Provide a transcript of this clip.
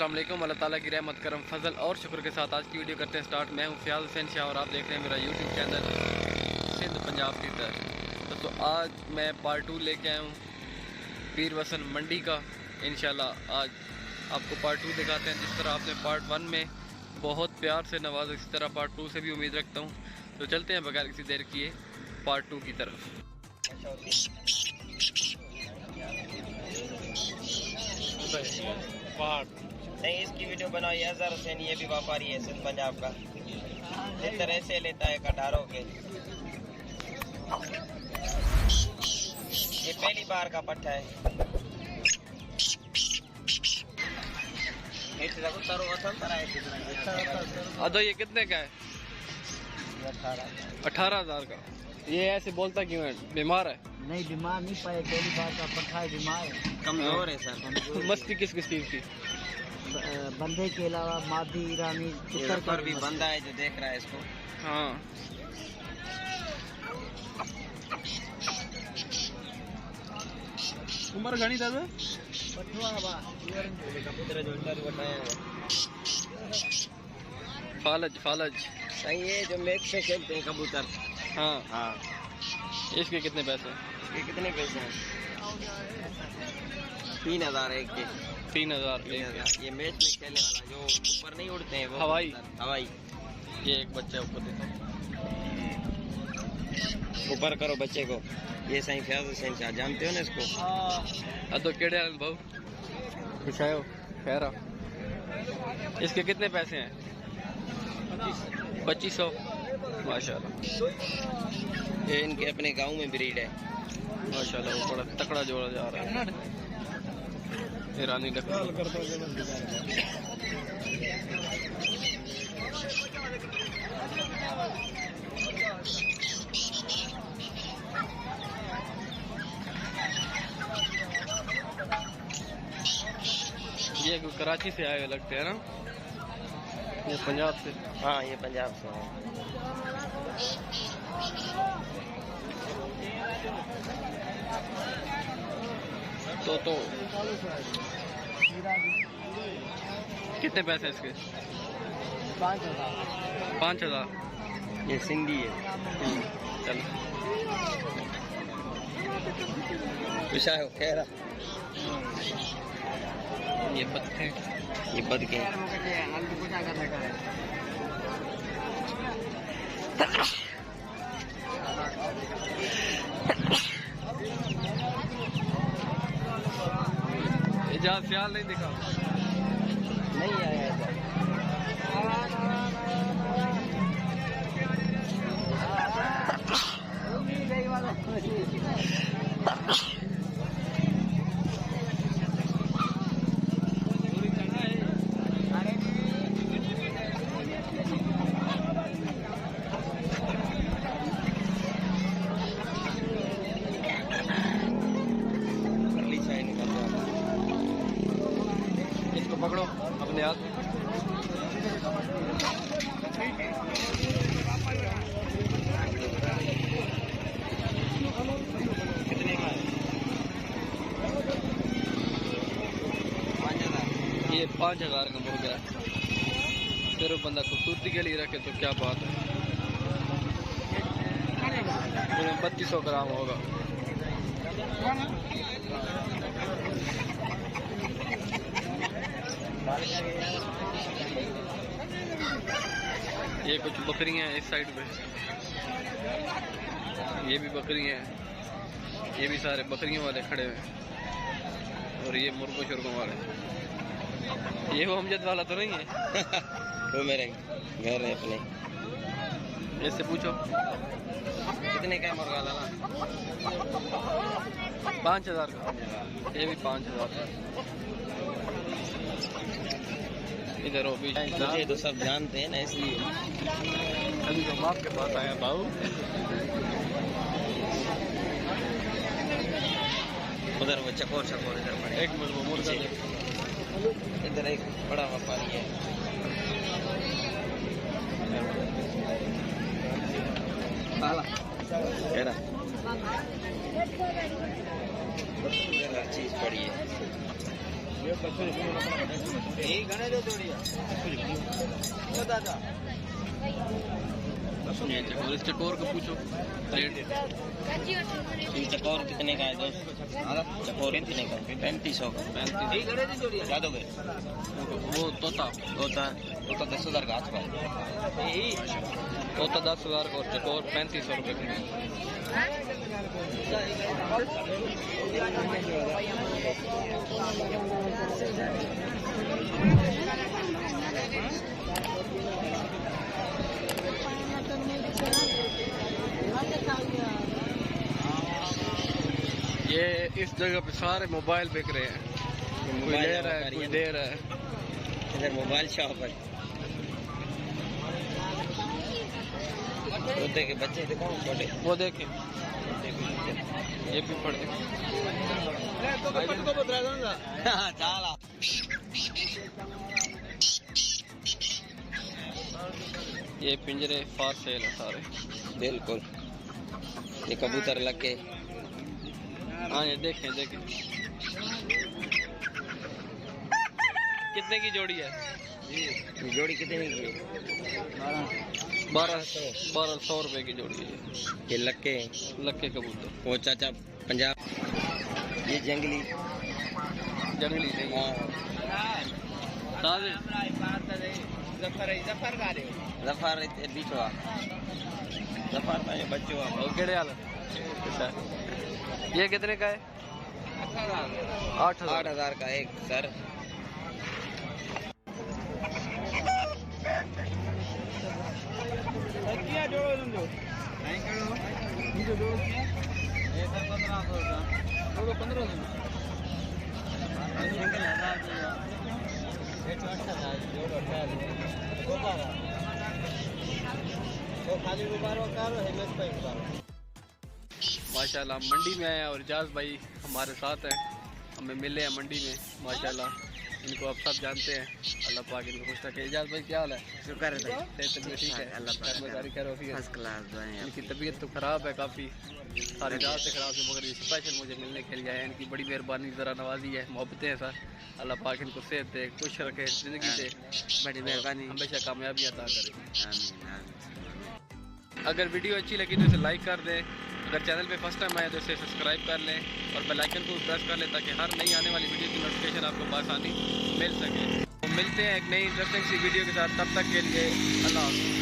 अस्सलाम वालेकुम। अल्लाह ताला की रहमत करम फजल और शुक्र के साथ आज की वीडियो करते हैं स्टार्ट। मैं हूं फ़याज़ हुसैन शाह और आप देख रहे हैं मेरा यूट्यूब चैनल सिंध पंजाब की तरफ। तो आज मैं पार्ट 2 लेके आया हूं पीर वसन मंडी का। इंशाल्लाह आज आपको पार्ट 2 दिखाते हैं। जिस तरह आपने पार्ट 1 में बहुत प्यार से नवाजा, इसी तरह पार्ट 2 से भी उम्मीद रखता हूँ। तो चलते हैं बगैर किसी देर किए पार्ट 2 की तरफ। नहीं, इसकी वीडियो बनाओ। ये अजहर हुसैन, ये भी व्यापारी है सिंध पंजाब का। इस तरह से लेता है कटारों के। ये पहली बार का पट्टा है। अदो ये कितने का है? 18,000 का। ये ऐसे बोलता क्यों है? बीमार है? नहीं, बीमार नहीं पाए, पहली बार का पट्टा है, बीमार है, कमजोर है सर। मस्ती किस किस चीज की? बंदे के अलावा मादी ईरानी पर भी बंदा है जो देख रहा है इसको। हाँ, उम्र घनी था फालज फालज। नहीं, ये जो मैच में खेलते हैं कबूतर। हाँ, हाँ, इसके कितने पैसे? ये कितने पैसे हैं? 3,000 एक के। 3,000। ये मैच में खेलने वाला जो ऊपर नहीं उड़ते हैं वो हवाई। हवाई। ये एक बच्चा ऊपर देखो, ऊपर करो बच्चे को। ये सही फ़याज़ हुसैन शाह, जानते हो ना इसको? अदो केड़े आल भाऊ बिछाओ खैरा। इसके कितने पैसे हैं? 2500 माशाल्लाह। ये इनके अपने गांव में ब्रीड है माशाल्लाह। वो बड़ा तकड़ा जोड़ा जा रहा है ईरानी लकड़ी। ये कराची से आए हुए लगते हैं ना? ये पंजाब से? हाँ, ये पंजाब से है। तो कितने पैसे इसके? 5,000। ये सिंधी है। चलो विशाल खैरा। ये बत्ते, ये बदके। इजाज़ ख्याल नहीं दिखा? नहीं आया ऐसा। इसको पकड़ो अपने हाथ में। कितने का है? 5,000। ये 5,000 का मुर्गा है। फिर वो बंदा खूबसूरती के लिए रखे तो क्या बात है। 3200 ग्राम होगा। ये कुछ बकरियां हैं इस साइड पे, ये भी बकरियां हैं, ये भी सारे बकरियों वाले खड़े हुए हैं। और ये मुर्गों शुर्गों वाले। ये वो अमजद वाला तो नहीं है? वो मेरे घर है अपने। इससे पूछो कितने का है मुर्गा लाला? 5,000 का। ये भी 5,000 का। इधर हो भी मुझे तो सब जानते हैं ना, इसलिए अभी तो आपके पास आया बाबू। उधर वो चकोर चकोर इधर पड़े। एक मिनट वो मुर्गा देख। इधर एक बड़ा व्यापारी है। चीज पड़ी है। ये चकोर, इस चकोर को पूछो रेट। चकोर कितने का है दोस्त? चकोर कितने का? 3500 का। 35 क्या दोगे? वो तोता तो 10,000 का आसपास। तोता 10,000 का और चकोर 3500 रुपये का। ये इस जगह पे सारे मोबाइल बिक रहे हैं, कोई ले रहा है कोई दे रहा है। इधर मोबाइल शॉप है। तोते के बच्चे दिखाओ छोटे, वो देखें ये भी पड़े। चाला ये पिंजरे फार सेल है सारे। बिल्कुल। ये कबूतर लगे। हाँ ये देखें देखें कितने की जोड़ी है? ये जोड़ी कितने की है? 1200 रुपए की जोड़ी है। ये लक्के लक्के कबूतर। वो चाचा पंजाब। ये जंगली जंगली नहीं है। ताजे जफर बिछवा जफर का ये बच्चों और केड़े वाला ये कितने का है? 8,000 का एक सर। माशाल्लाह मंडी में आए और इजाज भाई हमारे साथ हैं, हमें मिले हैं मंडी में माशाल्लाह। इनको आप सब जानते हैं, अल्लाह पाक इनको खुश रखे। इजाज भाई क्या हाल है? शुक्र है भाई। तबीयत ठीक है? अल्लाह पाक फर्स्ट क्लास भाई। इनकी तबीयत तो ख़राब है काफ़ी, सारी रात से ख़राब है, मगर ये स्पेशल मुझे मिलने के लिए आए। इनकी बड़ी मेहरबानी, ज़रा नवाजी है, मोहब्बतें हैं सर। अल्लाह पाक इनको सेहत दे, खुश रखे, ज़िंदगी दे, बड़ी मेहरबानी। हमेशा कामयाबी अता करे। आमीन आमीन। अगर वीडियो अच्छी लगी तो इसे लाइक कर दें, अगर चैनल पे फर्स्ट टाइम आए तो इसे सब्सक्राइब कर लें और बेल आइकन को प्रेस कर लें ताकि हर नई आने वाली वीडियो की नोटिफिकेशन आपको बआसानी मिल सके। तो मिलते हैं एक नई इंटरेस्टिंग सी वीडियो के साथ, तब तक के लिए अल्लाह हाफ़िज़।